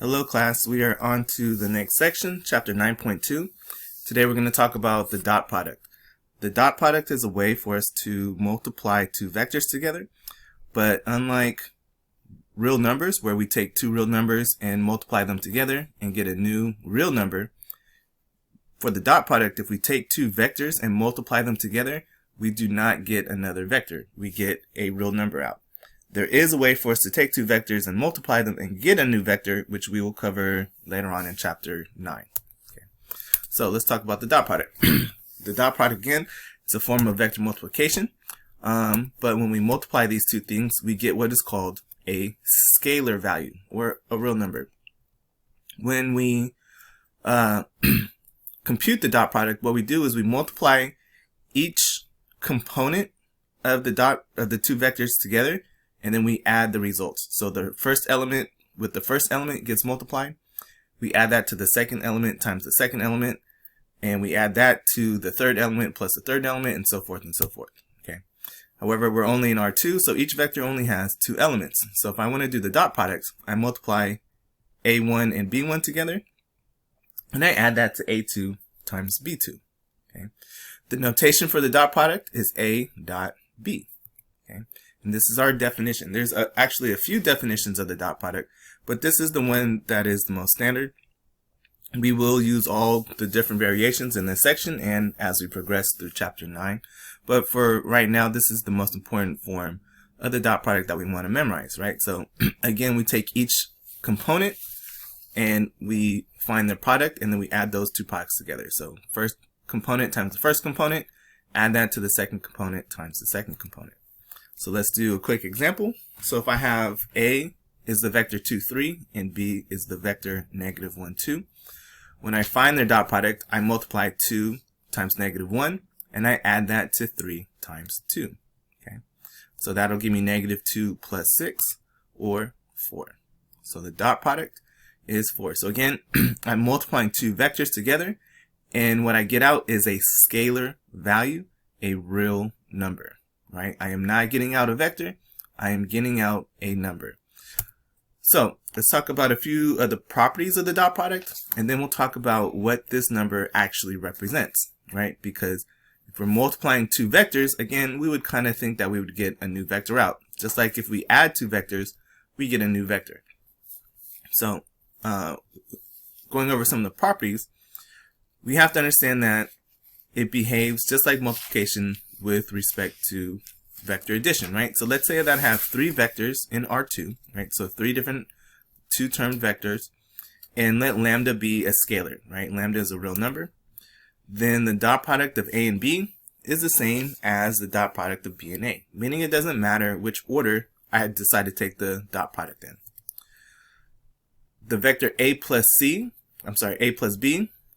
Hello class, we are on to the next section, chapter 9.2. Today we're going to talk about the dot product. The dot product is a way for us to multiply two vectors together, but unlike real numbers where we take two real numbers and multiply them together and get a new real number, for the dot product, if we take two vectors and multiply them together, we do not get another vector. We get a real number out. There is a way for us to take two vectors and multiply them and get a new vector, which we will cover later on in chapter 9. Okay. So let's talk about the dot product. The dot product, again, it's a form of vector multiplication. But when we multiply these two things, we get what is called a scalar value, or a real number. When we compute the dot product, what we do is we multiply each component of the two vectors together, and then we add the results. So the first element with the first element gets multiplied. We add that to the second element times the second element, and we add that to the third element plus the third element, and so forth and so forth. Okay. However, we're only in R2, so each vector only has two elements. So if I want to do the dot product, I multiply A1 and B1 together, and I add that to A2 times B2. Okay. The notation for the dot product is A dot B. Okay. And this is our definition. There's actually a few definitions of the dot product, but this is the one that is the most standard. We will use all the different variations in this section and as we progress through chapter 9. But for right now, this is the most important form of the dot product that we want to memorize, right? So again, we take each component and we find their product, and then we add those two products together. So first component times the first component, add that to the second component times the second component. So let's do a quick example. So if I have A is the vector 2, 3, and B is the vector negative 1, 2. When I find their dot product, I multiply 2 times negative 1, and I add that to 3 times 2. Okay, so that'll give me negative 2 plus 6, or 4. So the dot product is 4. So again, I'm multiplying two vectors together, and what I get out is a scalar value, a real number. Right? I am not getting out a vector, I am getting out a number. So let's talk about a few of the properties of the dot product, and then we'll talk about what this number actually represents, right? Because if we're multiplying two vectors, again, we would kind of think that we would get a new vector out. Just like if we add two vectors, we get a new vector. So going over some of the properties, we have to understand that it behaves just like multiplication with respect to vector addition, right? So let's say that I have three vectors in R2, right? So three different two-termed vectors, and let lambda be a scalar, right? Lambda is a real number. Then the dot product of A and B is the same as the dot product of B and A, meaning it doesn't matter which order I decide to take the dot product in. The vector A plus B,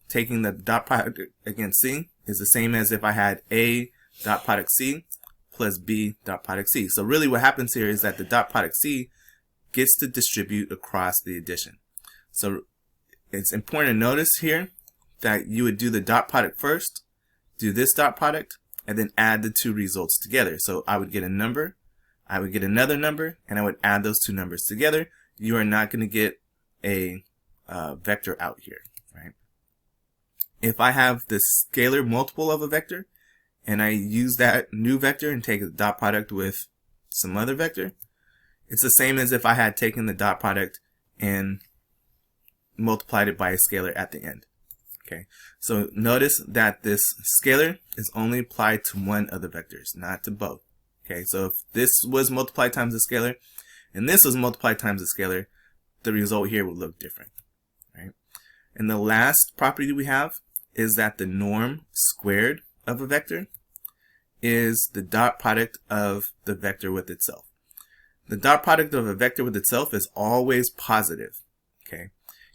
taking the dot product against C, is the same as if I had A dot product C plus B dot product C. So really what happens here is that the dot product C gets to distribute across the addition. So it's important to notice here that you would do the dot product first, do this dot product, and then add the two results together. So I would get a number, I would get another number, and I would add those two numbers together. You are not going to get a vector out here, right? If I have the scalar multiple of a vector, and I use that new vector and take the dot product with some other vector, it's the same as if I had taken the dot product and multiplied it by a scalar at the end. Okay, so notice that this scalar is only applied to one of the vectors, not to both. Okay, so if this was multiplied times a scalar and this was multiplied times a scalar, the result here would look different, right? And the last property we have is that the norm squared of a vector is the dot product of the vector with itself. The dot product of a vector with itself is always positive. Okay,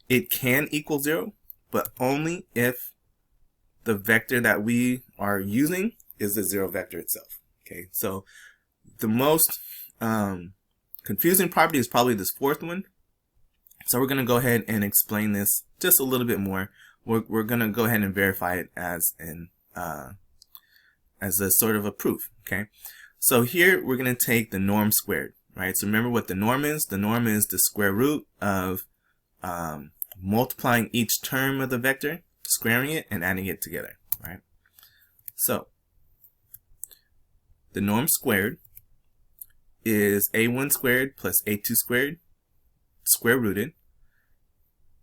it can equal 0, but only if the vector that we are using is the 0 vector itself. Okay, so the most confusing property is probably this fourth one. So we're going to go ahead and explain this just a little bit more. We're going to go ahead and verify it as a sort of a proof. Okay, so here we're going to take the norm squared, right? So remember what the norm is. The norm is the square root of multiplying each term of the vector, squaring it, and adding it together, right? So the norm squared is a1 squared plus a2 squared square rooted.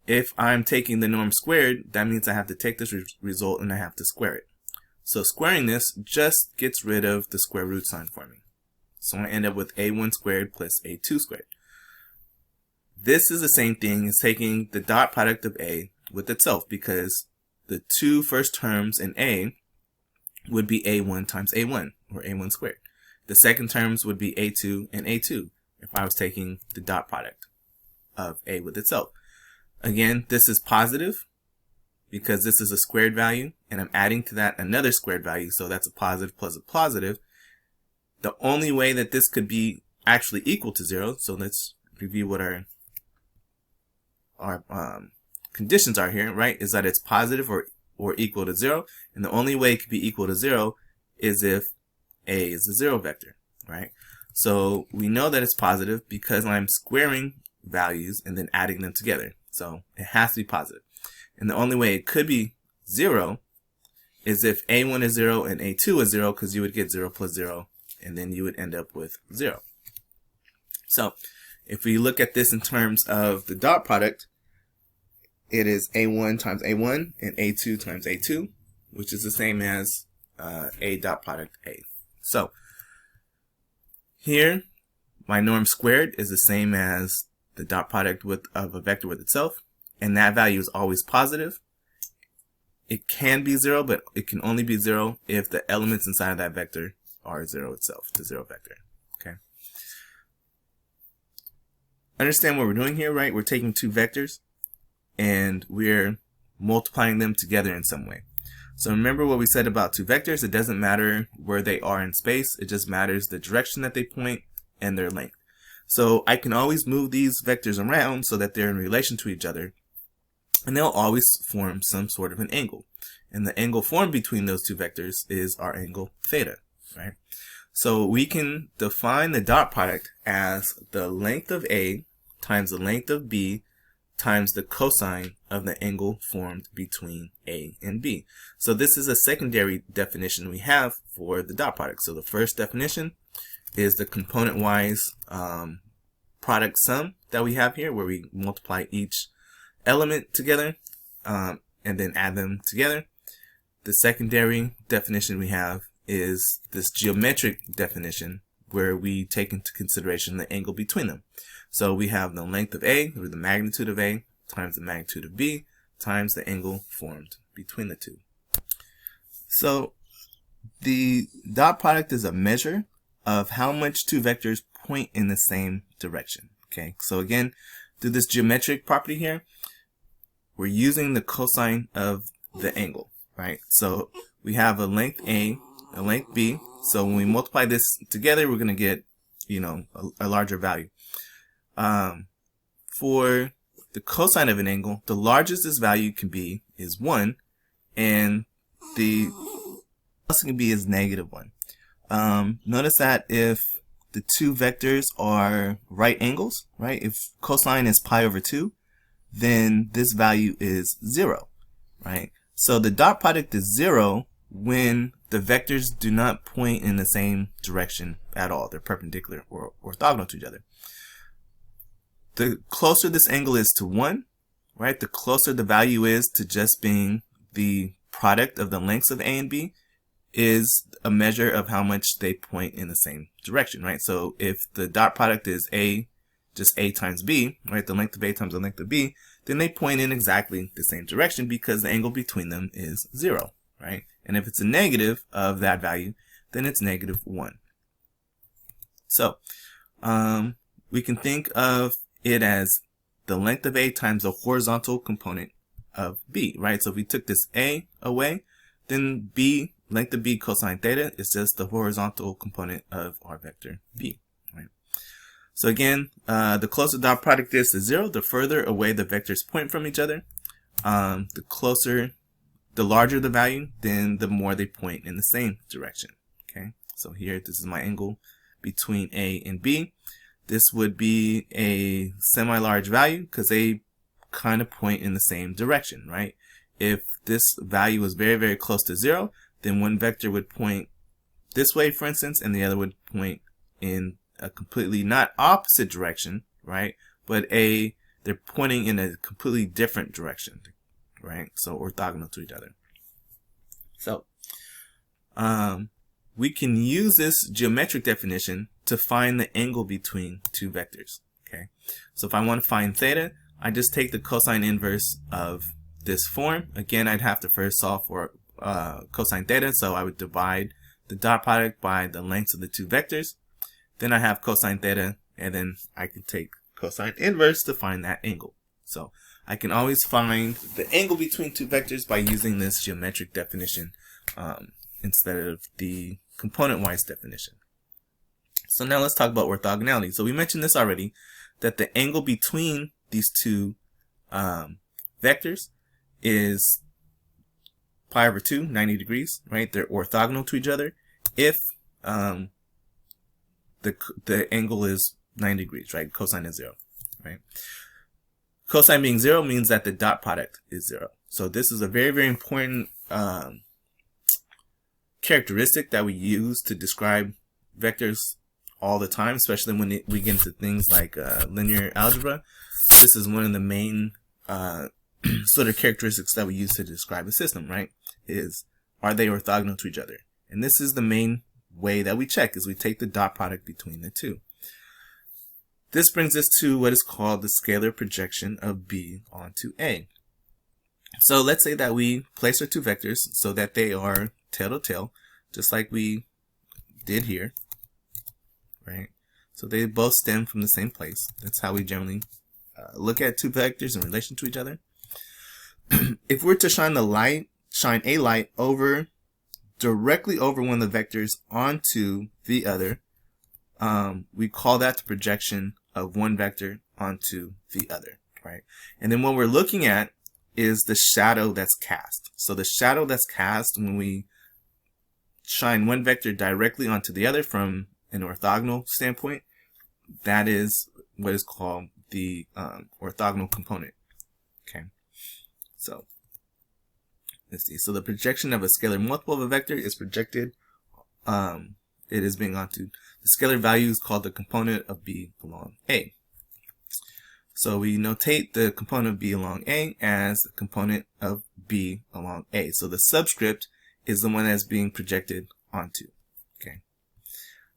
If I'm taking the norm squared, that means I have to take this result and I have to square it. So squaring this just gets rid of the square root sign for me. So I end up with a1 squared plus a2 squared. This is the same thing as taking the dot product of a with itself, because the two first terms in a would be a1 times a1, or a1 squared. The second terms would be a2 and a2 if I was taking the dot product of a with itself. Again, this is positive because this is a squared value, and I'm adding to that another squared value, so that's a positive plus a positive. The only way that this could be actually equal to 0, so let's review what our conditions are here, right, is that it's positive or equal to 0, and the only way it could be equal to 0 is if a is a 0 vector, right? So we know that it's positive because I'm squaring values and then adding them together, so it has to be positive. And the only way it could be 0 is if a1 is 0 and a2 is 0, because you would get 0 plus 0, and then you would end up with 0. So if we look at this in terms of the dot product, it is a1 times a1 and a2 times a2, which is the same as a dot product a. So here, my norm squared is the same as the dot product of a vector with itself, and that value is always positive. It can be 0, but it can only be 0 if the elements inside of that vector are 0 itself, the 0 vector. Okay. Understand what we're doing here, right? We're taking two vectors and we're multiplying them together in some way. So remember what we said about two vectors. It doesn't matter where they are in space. It just matters the direction that they point and their length. So I can always move these vectors around so that they're in relation to each other, and they'll always form some sort of an angle. And the angle formed between those two vectors is our angle theta, right? So we can define the dot product as the length of A times the length of B times the cosine of the angle formed between A and B. So this is a secondary definition we have for the dot product. So the first definition is the component-wise product sum that we have here, where we multiply each element together and then add them together. The secondary definition we have is this geometric definition, where we take into consideration the angle between them. So we have the length of A, or the magnitude of A, times the magnitude of B, times the angle formed between the two. So the dot product is a measure of how much two vectors point in the same direction. Okay, so again, through this geometric property here, we're using the cosine of the angle, right? So we have a length A, a length B. So when we multiply this together, we're going to get, a larger value. For the cosine of an angle, the largest this value can be is 1, and the lowest it can be is -1. Notice that if the two vectors are right angles, right? If cosine is pi over 2, then this value is 0, right? So the dot product is 0 when the vectors do not point in the same direction at all. They're perpendicular or orthogonal to each other. The closer this angle is to 1, right, the closer the value is to just being the product of the lengths of A and B, is a measure of how much they point in the same direction, right? So if the dot product is A, just A times B, right, the length of A times the length of B, then they point in exactly the same direction because the angle between them is 0, right? And if it's a negative of that value, then it's -1. So we can think of it as the length of A times the horizontal component of B, right? So if we took this A away, then B, length of B cosine theta, is just the horizontal component of our vector B, right? So again, the closer dot product is to 0, the further away the vectors point from each other. The larger the value, then the more they point in the same direction. Okay, so here, this is my angle between A and B. This would be a semi-large value because A kind of point in the same direction, right? If this value was very, very close to 0, then one vector would point this way, for instance, and the other would point in a completely not opposite direction, right? But they're pointing in a completely different direction, right? So orthogonal to each other. So we can use this geometric definition to find the angle between two vectors. Okay, so if I want to find theta, I just take the cosine inverse of this form. Again, I'd have to first solve for cosine theta, so I would divide the dot product by the lengths of the two vectors. Then I have cosine theta, and then I can take cosine inverse to find that angle. So I can always find the angle between two vectors by using this geometric definition instead of the component-wise definition. So now let's talk about orthogonality. So we mentioned this already, that the angle between these two vectors is pi over 2, 90 degrees, right? They're orthogonal to each other if the angle is 90 degrees, right? Cosine is 0, right? Cosine being 0 means that the dot product is 0. So this is a very, very important characteristic that we use to describe vectors all the time, especially when we get into things like linear algebra. This is one of the main sort of characteristics that we use to describe a system, right? Are they orthogonal to each other? And this is the main way that we check, is we take the dot product between the two. This brings us to what is called the scalar projection of B onto A. So let's say that we place our two vectors so that they are tail to tail, just like we did here, right? So they both stem from the same place. That's how we generally look at two vectors in relation to each other. If we're to shine a light directly over one of the vectors onto the other, we call that the projection of one vector onto the other, right? And then what we're looking at is the shadow that's cast. So the shadow that's cast when we shine one vector directly onto the other from an orthogonal standpoint, that is what is called the orthogonal component. Okay, so let's see. So the projection of a scalar multiple of a vector is projected. It is being onto the scalar value is called the component of B along A. So we notate the component of B along A as the component of B along A. So the subscript is the one that's being projected onto. Okay.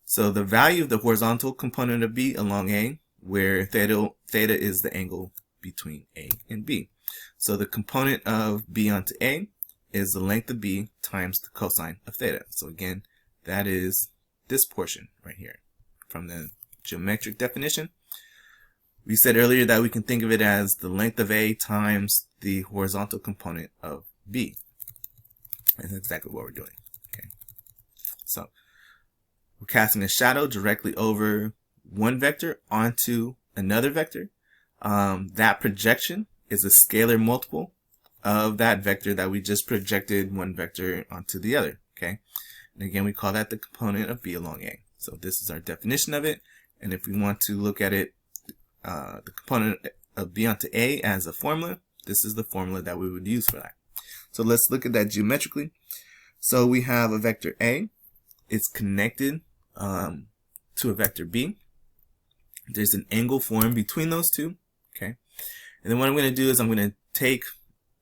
So the value of the horizontal component of B along A, where theta is the angle between A and B. So the component of B onto A is the length of B times the cosine of theta. So again, that is this portion right here from the geometric definition. We said earlier that we can think of it as the length of A times the horizontal component of B. And that's exactly what we're doing. Okay. So we're casting a shadow directly over one vector onto another vector. That projection is a scalar multiple of that vector that we just projected one vector onto the other. Okay. And again, we call that the component of B along A. So this is our definition of it. And if we want to look at it, the component of B onto A as a formula, this is the formula that we would use for that. So let's look at that geometrically. So we have a vector A. It's connected to a vector B. There's an angle formed between those two. Okay. And then what I'm going to do is I'm going to take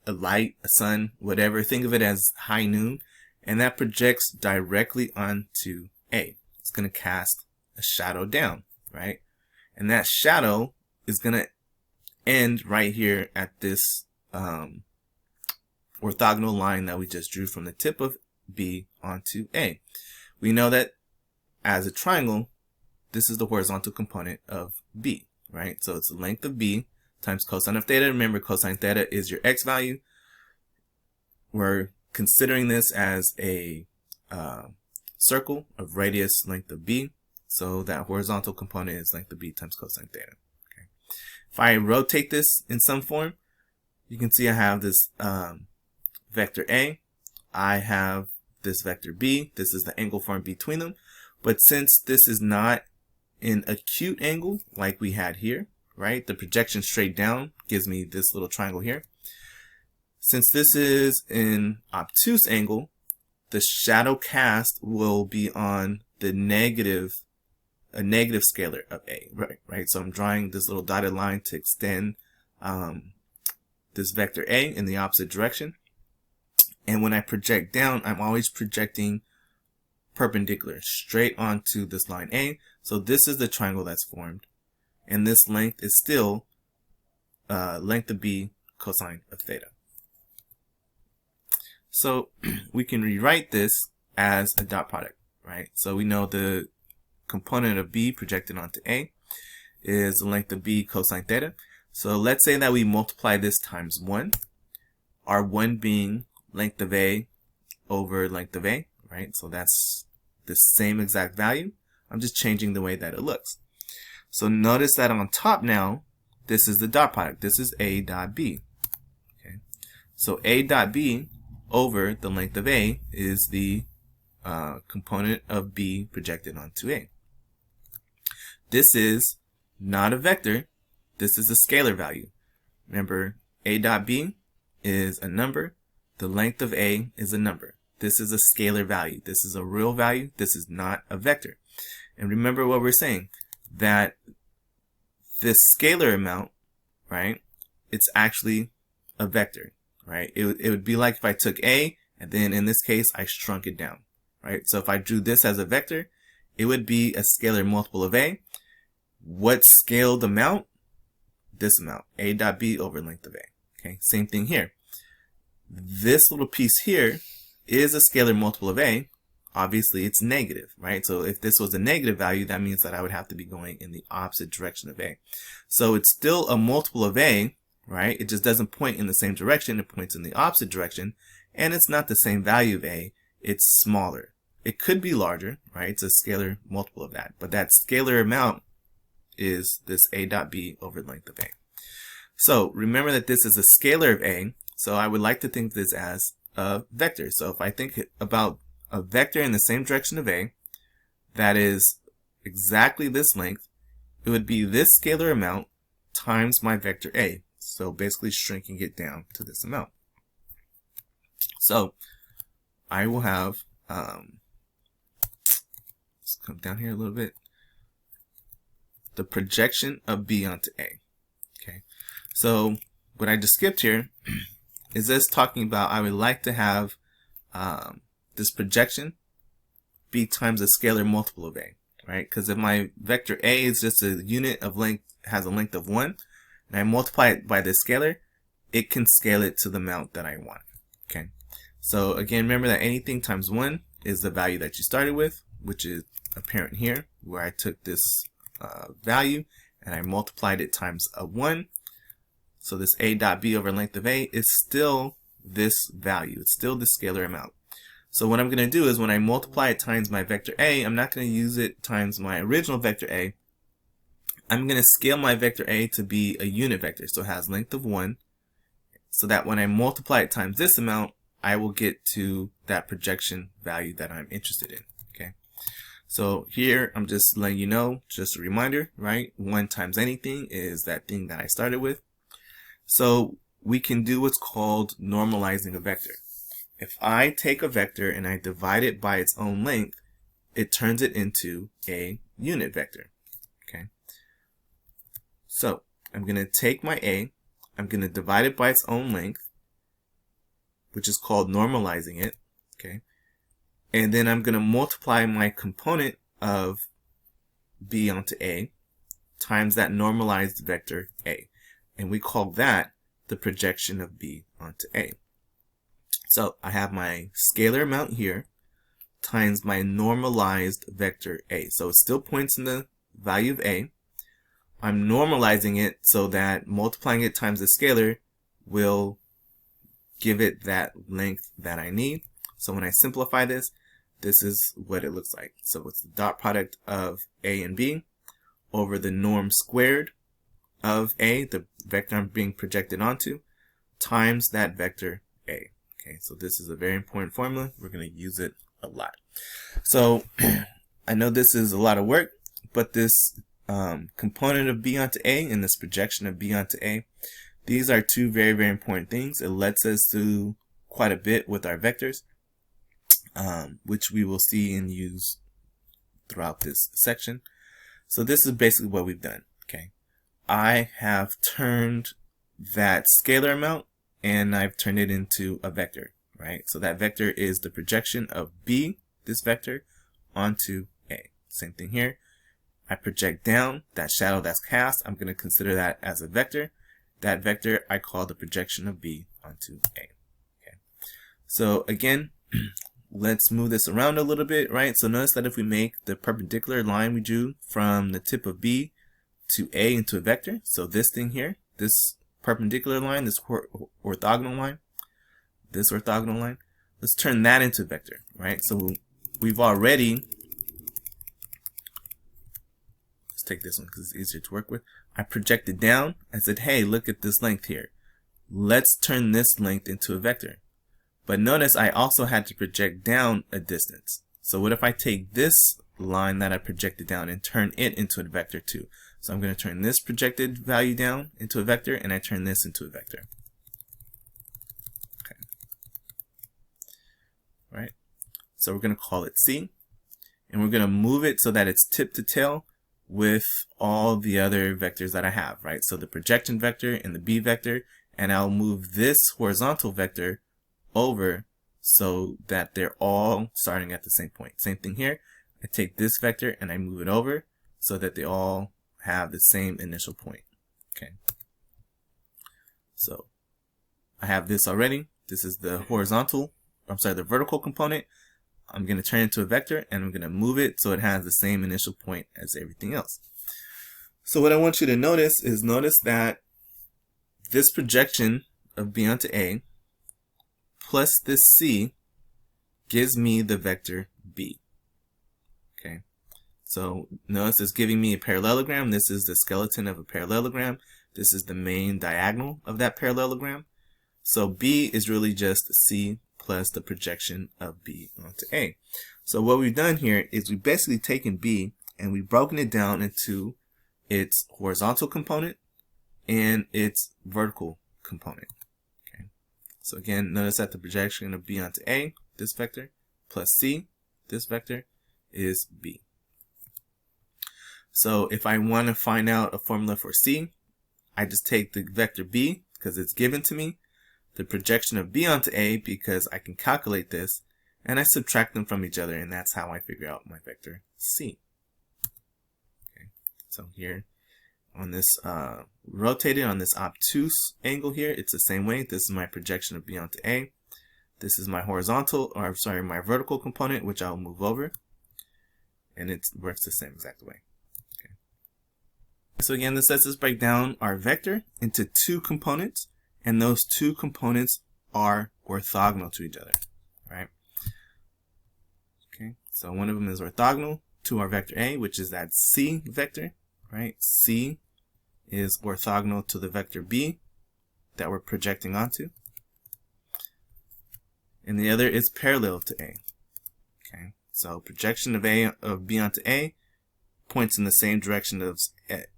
a light, a sun, whatever, think of it as high noon, and that projects directly onto A. It's going to cast a shadow down, right? And that shadow is going to end right here at this orthogonal line that we just drew from the tip of B onto A. We know that as a triangle, this is the horizontal component of B, right? So it's the length of B times cosine of theta. Remember, cosine theta is your x value. We're considering this as a circle of radius length of B. So that horizontal component is length of B times cosine theta. Okay. If I rotate this in some form, you can see I have this vector A. I have this vector B. This is the angle formed between them. But since this is not an acute angle like we had here, right? The projection straight down gives me this little triangle here. Since this is an obtuse angle, the shadow cast will be on the negative scalar of A, right? So I'm drawing this little dotted line to extend this vector A in the opposite direction. And when I project down, I'm always projecting perpendicular straight onto this line A. So this is the triangle that's formed. And this length is still length of B cosine of theta. So we can rewrite this as a dot product, right? So we know the component of B projected onto A is the length of B cosine theta. So let's say that we multiply this times 1, our 1 being length of A over length of A, right? So that's the same exact value. I'm just changing the way that it looks. So notice that on top now, this is the dot product. This is A dot B. Okay. So A dot B over the length of A is the component of B projected onto A. This is not a vector. This is a scalar value. Remember, A dot B is a number. The length of A is a number. This is a scalar value. This is a real value. This is not a vector. And remember what we're saying, that this scalar amount, right, it's actually a vector, right? It would be like if I took A and then in this case I shrunk it down, right? So if I drew this as a vector, it would be a scalar multiple of A. What scaled amount? This amount, A dot B over length of A. Okay, same thing here. This little piece here is a scalar multiple of A. Obviously it's negative, right? So if this was a negative value, that means that I would have to be going in the opposite direction of A. So it's still a multiple of A, right? It just doesn't point in the same direction. It points in the opposite direction. And it's not the same value of A. It's smaller. It could be larger, right? It's a scalar multiple of that. But that scalar amount is this A dot B over length of A. So remember that this is a scalar of A. So I would like to think this as a vector. So if I think about a vector in the same direction of A, that is exactly this length, it would be this scalar amount times my vector A. So basically shrinking it down to this amount. So I will have, let's come down here a little bit, the projection of B onto A. Okay, so what I just skipped here is this talking about I would like to have this projection be times a scalar multiple of A, right? Because if my vector A is just a unit of length, has a length of 1, and I multiply it by this scalar, it can scale it to the amount that I want. Okay, so again, remember that anything times 1 is the value that you started with, which is apparent here, where I took this value and I multiplied it times a 1. So this A dot B over length of A is still this value. It's still the scalar amount. So what I'm going to do is when I multiply it times my vector A, I'm not going to use it times my original vector A. I'm going to scale my vector A to be a unit vector. So it has length of 1. So that when I multiply it times this amount, I will get to that projection value that I'm interested in. Okay. So here I'm just letting you know, just a reminder, right? 1 times anything is that thing that I started with. So we can do what's called normalizing a vector. If I take a vector and I divide it by its own length, it turns it into a unit vector. Okay. So I'm going to take my A, I'm going to divide it by its own length, which is called normalizing it. Okay. And then I'm going to multiply my component of B onto A times that normalized vector A. And we call that the projection of B onto A. So I have my scalar amount here times my normalized vector A. So it still points in the value of A. I'm normalizing it so that multiplying it times the scalar will give it that length that I need. So when I simplify this, this is what it looks like. So it's the dot product of A and B over the norm squared of A, the vector I'm being projected onto, times that vector A. Okay, so this is a very important formula. We're going to use it a lot. So I know this is a lot of work, but this component of B onto A and this projection of B onto A, these are two very, very important things. It lets us do quite a bit with our vectors, which we will see and use throughout this section. So this is basically what we've done. Okay, I have turned that scalar amount and I've turned it into a vector, right? So that vector is the projection of B, this vector, onto A. Same thing here. I project down that shadow that's cast. I'm going to consider that as a vector. That vector I call the projection of B onto A. Okay. So again, let's move this around a little bit, right? So notice that if we make the perpendicular line we drew from the tip of B to A into a vector, so this thing here, this perpendicular line, this orthogonal line, let's turn that into a vector, right? So we've already, let's take this one because it's easier to work with. I projected down. I said, hey, look at this length here. Let's turn this length into a vector. But notice I also had to project down a distance. So what if I take this line that I projected down and turn it into a vector too? So I'm going to turn this projected value down into a vector, and I turn this into a vector. Okay. Right. So we're going to call it C, and we're going to move it so that it's tip to tail with all the other vectors that I have, right? So the projection vector and the B vector, and I'll move this horizontal vector over so that they're all starting at the same point. Same thing here. I take this vector and I move it over so that they all have the same initial point. Okay. So I have this already. This is the the vertical component. I'm going to turn it into a vector and I'm going to move it so it has the same initial point as everything else. So what I want you to notice that this projection of B onto A plus this C gives me the vector B. Okay. So notice it's giving me a parallelogram. This is the skeleton of a parallelogram. This is the main diagonal of that parallelogram. So B is really just C plus the projection of B onto A. So what we've done here is we've basically taken B and we've broken it down into its horizontal component and its vertical component. Okay. So again, notice that the projection of B onto A, this vector, plus C, this vector, is B. So if I want to find out a formula for C, I just take the vector B because it's given to me, the projection of B onto A because I can calculate this, and I subtract them from each other, and that's how I figure out my vector C. Okay. So here on this rotated on this obtuse angle here, it's the same way. This is my projection of B onto A. This is my my vertical component, which I'll move over, and it works the same exact way. Okay. So again, this lets us break down our vector into two components, and those two components are orthogonal to each other, right? Okay, so one of them is orthogonal to our vector A, which is that C vector, right? C is orthogonal to the vector B that we're projecting onto. And the other is parallel to A. Okay, so projection of B onto A points in the same direction as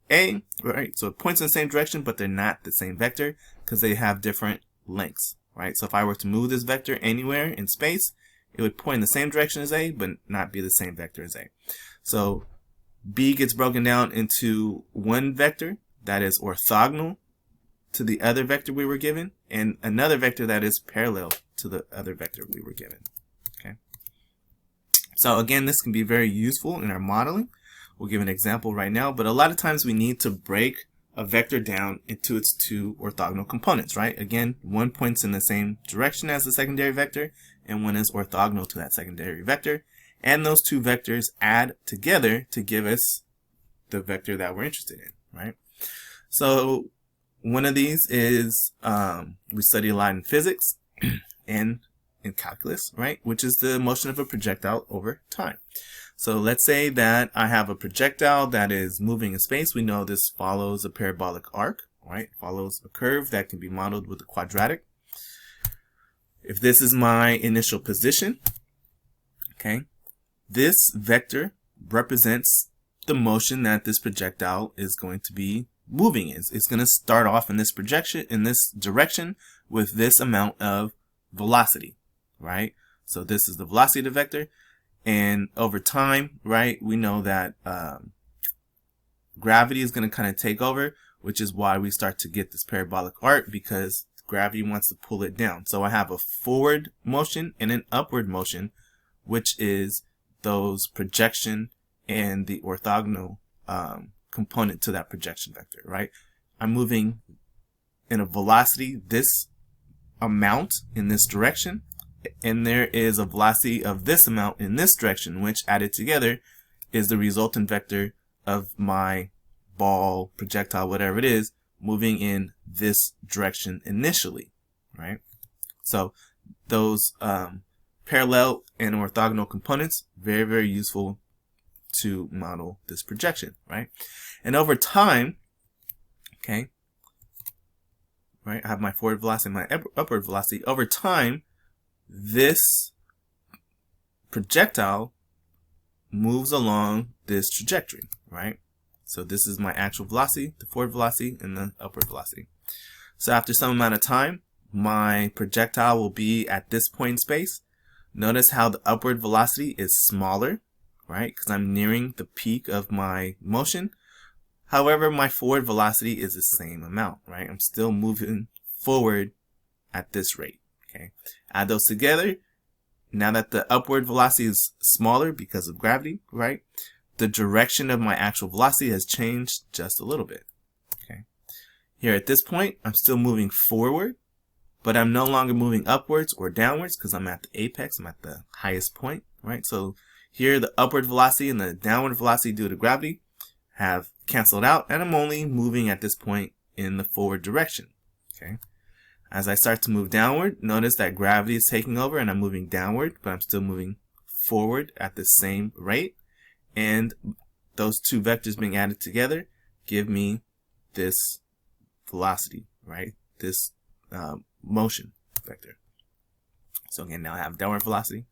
A, right? So it points in the same direction, but they're not the same vector because they have different lengths, right? So if I were to move this vector anywhere in space, it would point in the same direction as A, but not be the same vector as A. So B gets broken down into one vector that is orthogonal to the other vector we were given, and another vector that is parallel to the other vector we were given. Okay. So again, this can be very useful in our modeling. We'll give an example right now, but a lot of times we need to break a vector down into its two orthogonal components, right? Again, one points in the same direction as the secondary vector, and one is orthogonal to that secondary vector. And those two vectors add together to give us the vector that we're interested in, right? So one of these is, we study a lot in physics and in calculus, right? Which is the motion of a projectile over time. So let's say that I have a projectile that is moving in space. We know this follows a parabolic arc, right? Follows a curve that can be modeled with a quadratic. If this is my initial position, okay, this vector represents the motion that this projectile is going to be moving in. It's going to start off in this direction with this amount of velocity, right? So this is the velocity of the vector, and over time, right, we know that gravity is going to kind of take over, which is why we start to get this parabolic arc, because gravity wants to pull it down. So I have a forward motion and an upward motion, which is those projection and the orthogonal component to that projection vector, right? I'm moving in a velocity this amount in this direction, and there is a velocity of this amount in this direction, which added together is the resultant vector of my ball, projectile, whatever it is, moving in this direction initially, right? So those parallel and orthogonal components, very, very useful to model this projection, right? And over time, okay, right, I have my forward velocity and my upward velocity. Over time, this projectile moves along this trajectory, right? So this is my actual velocity, the forward velocity, and the upward velocity. So after some amount of time, my projectile will be at this point in space. Notice how the upward velocity is smaller, right? Because I'm nearing the peak of my motion. However, my forward velocity is the same amount, right? I'm still moving forward at this rate, okay? Add those together. Now that the upward velocity is smaller because of gravity, right? The direction of my actual velocity has changed just a little bit, okay? Here at this point, I'm still moving forward, but I'm no longer moving upwards or downwards because I'm at the apex, I'm at the highest point, right? So here the upward velocity and the downward velocity due to gravity have canceled out, and I'm only moving at this point in the forward direction, okay? As I start to move downward, notice that gravity is taking over and I'm moving downward, but I'm still moving forward at the same rate. And those two vectors being added together give me this velocity, right? This motion vector. So again, now I have downward velocity.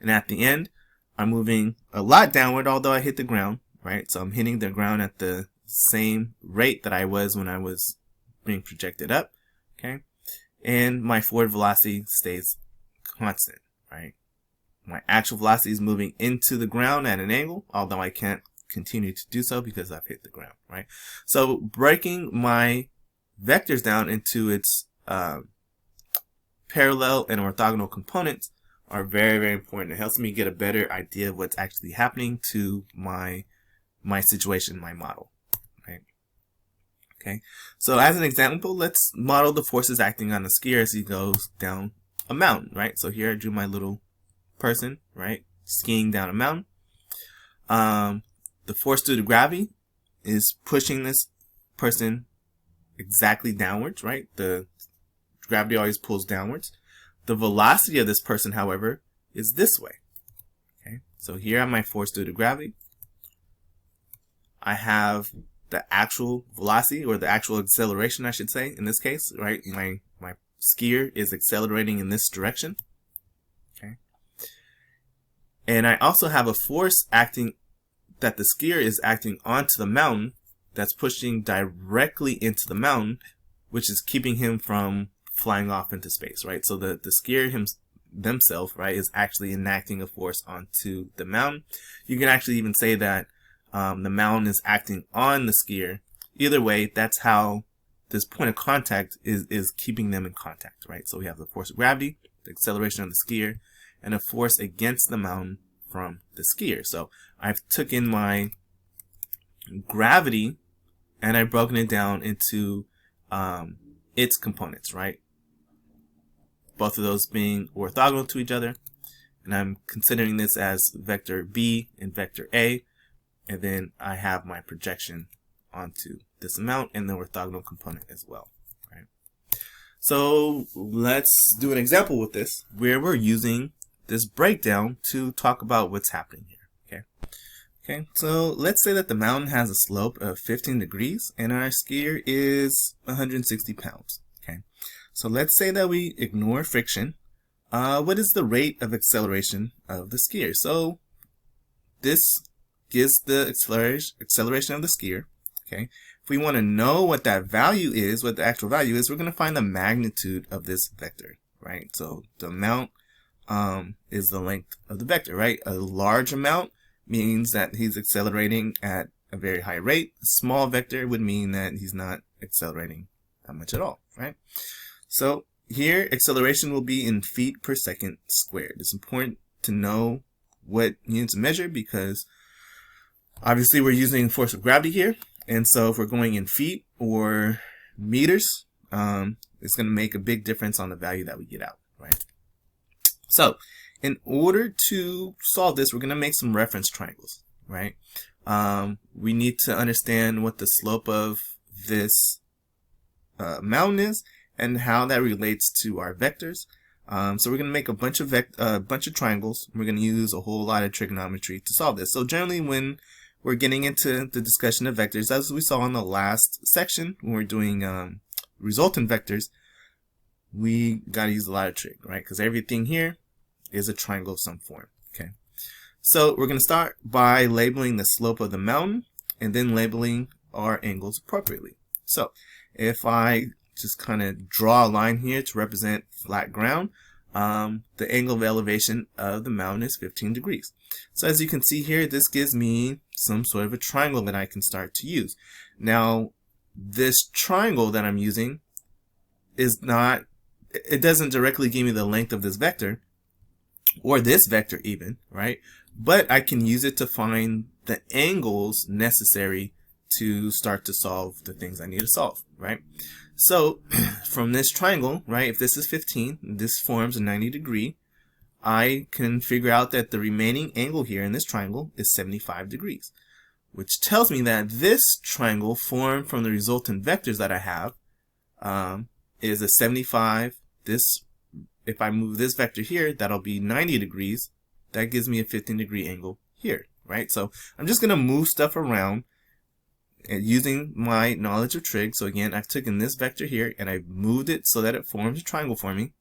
And at the end, I'm moving a lot downward, although I hit the ground, right? So I'm hitting the ground at the same rate that I was when I was being projected up, okay? And my forward velocity stays constant, right? My actual velocity is moving into the ground at an angle, although I can't continue to do so because I've hit the ground, right? So breaking my vectors down into its parallel and orthogonal components are very, very important. It helps me get a better idea of what's actually happening to my situation, my model, right? Okay, so as an example, let's model the forces acting on the skier as he goes down a mountain, right? So here I drew my little person, right, skiing down a mountain. The force due to gravity is pushing this person exactly downwards, right? The gravity always pulls downwards. The velocity of this person, however, is this way. Okay, so here I have my force due to gravity. I have the actual velocity, or the actual acceleration, I should say, in this case, right? My skier is accelerating in this direction. Okay. And I also have a force acting, that the skier is acting onto the mountain, that's pushing directly into the mountain, which is keeping him from flying off into space, right? So the skier themselves, right, is actually enacting a force onto the mountain. You can actually even say that the mountain is acting on the skier. Either way, that's how this point of contact is keeping them in contact, right? So we have the force of gravity, the acceleration of the skier, and a force against the mountain from the skier. So I've taken my gravity and I've broken it down into its components, right? Both of those being orthogonal to each other. And I'm considering this as vector B and vector A. And then I have my projection onto this amount and the orthogonal component as well, right? So let's do an example with this where we're using this breakdown to talk about what's happening here, okay? Okay, so let's say that the mountain has a slope of 15 degrees and our skier is 160 pounds, okay? So let's say that we ignore friction. What is the rate of acceleration of the skier? So this gives the acceleration of the skier. Okay. If we want to know what that value is, what the actual value is, we're going to find the magnitude of this vector, right? So the amount is the length of the vector, right? A large amount means that he's accelerating at a very high rate. A small vector would mean that he's not accelerating that much at all, right? So here, acceleration will be in feet per second squared. It's important to know what units to measure because obviously we're using force of gravity here. And so if we're going in feet or meters, it's going to make a big difference on the value that we get out, right? So in order to solve this, we're going to make some reference triangles, right? We need to understand what the slope of this mountain is and how that relates to our vectors. So we're going to make a bunch of triangles. We're going to use a whole lot of trigonometry to solve this. So generally when we're getting into the discussion of vectors, as we saw in the last section when we're doing resultant vectors, we got to use a lot of trig, right? Because everything here is a triangle of some form. Okay. So we're going to start by labeling the slope of the mountain and then labeling our angles appropriately. So if I just kind of draw a line here to represent flat ground, the angle of elevation of the mountain is 15 degrees. So as you can see here, this gives me some sort of a triangle that I can start to use. Now, this triangle that I'm using is not, it doesn't directly give me the length of this vector, or this vector even, right? But I can use it to find the angles necessary to start to solve the things I need to solve, right? So from this triangle, right, if this is 15, this forms a 90 degree, I can figure out that the remaining angle here in this triangle is 75 degrees, which tells me that this triangle formed from the resultant vectors that I have is a 75. This, if I move this vector here, that'll be 90 degrees. That gives me a 15 degree angle here, right? So I'm just going to move stuff around using my knowledge of trig. So again, I've taken this vector here and I've moved it so that it forms a triangle for me.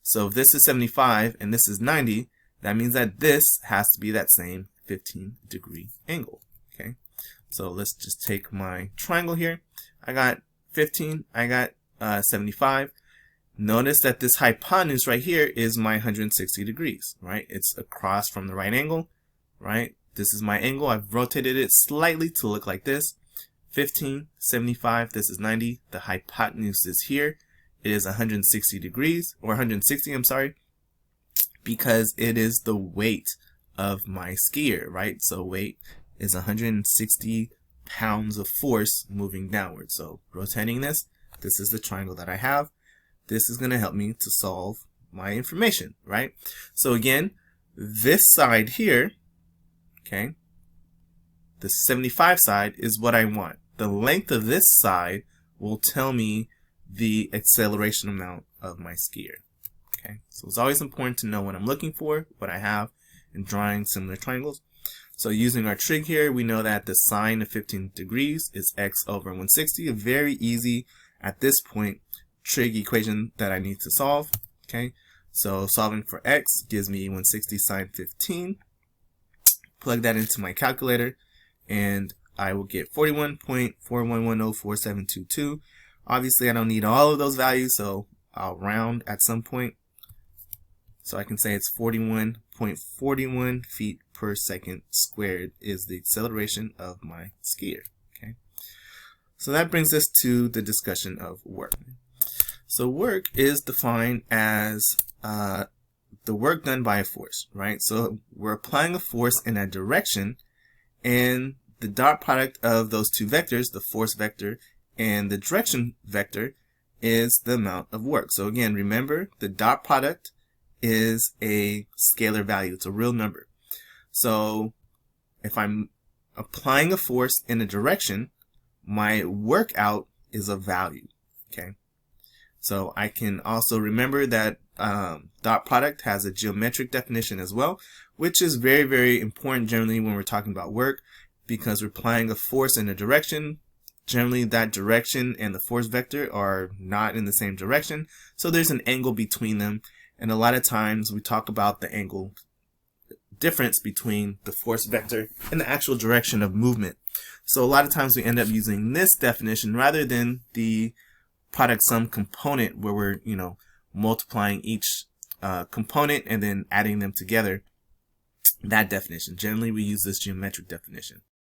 So if this is 75 and this is 90, that means that this has to be that same 15 degree angle. Okay. So let's just take my triangle here. I got 15, I got 75. Notice that this hypotenuse right here is my 160 degrees, right? It's across from the right angle, right? This is my angle. I've rotated it slightly to look like this. 15, 75, this is 90. The hypotenuse is here. It is 160 degrees, or 160, I'm sorry, because it is the weight of my skier, right? So weight is 160 pounds of force moving downward. So rotating this is the triangle that I have. This is going to help me to solve my information, right? So again, this side here, okay, the 75 side is what I want. The length of this side will tell me the acceleration amount of my skier. Okay, so it's always important to know what I'm looking for, what I have in drawing similar triangles. So using our trig here, we know that the sine of 15 degrees is x over 160. A very easy, at this point, trig equation that I need to solve. Okay, so solving for x gives me 160 sine 15. Plug that into my calculator, and I will get 41.41104722. Obviously, I don't need all of those values, so I'll round at some point. So I can say it's 41.41 feet per second squared is the acceleration of my skier. Okay, so that brings us to the discussion of work. So work is defined as the work done by a force, right? So we're applying a force in a direction, and the dot product of those two vectors, the force vector and the direction vector, is the amount of work. So again, remember, the dot product is a scalar value. It's a real number. So if I'm applying a force in a direction, my work out is a value. Okay. So I can also remember that dot product has a geometric definition as well, which is very, very important generally when we're talking about work, because we're applying a force in a direction. Generally, that direction and the force vector are not in the same direction, so there's an angle between them. And a lot of times we talk about the angle difference between the force vector and the actual direction of movement. So a lot of times we end up using this definition rather than the product sum component, where we're, multiplying each component and then adding them together. That definition. Generally we use this geometric definition.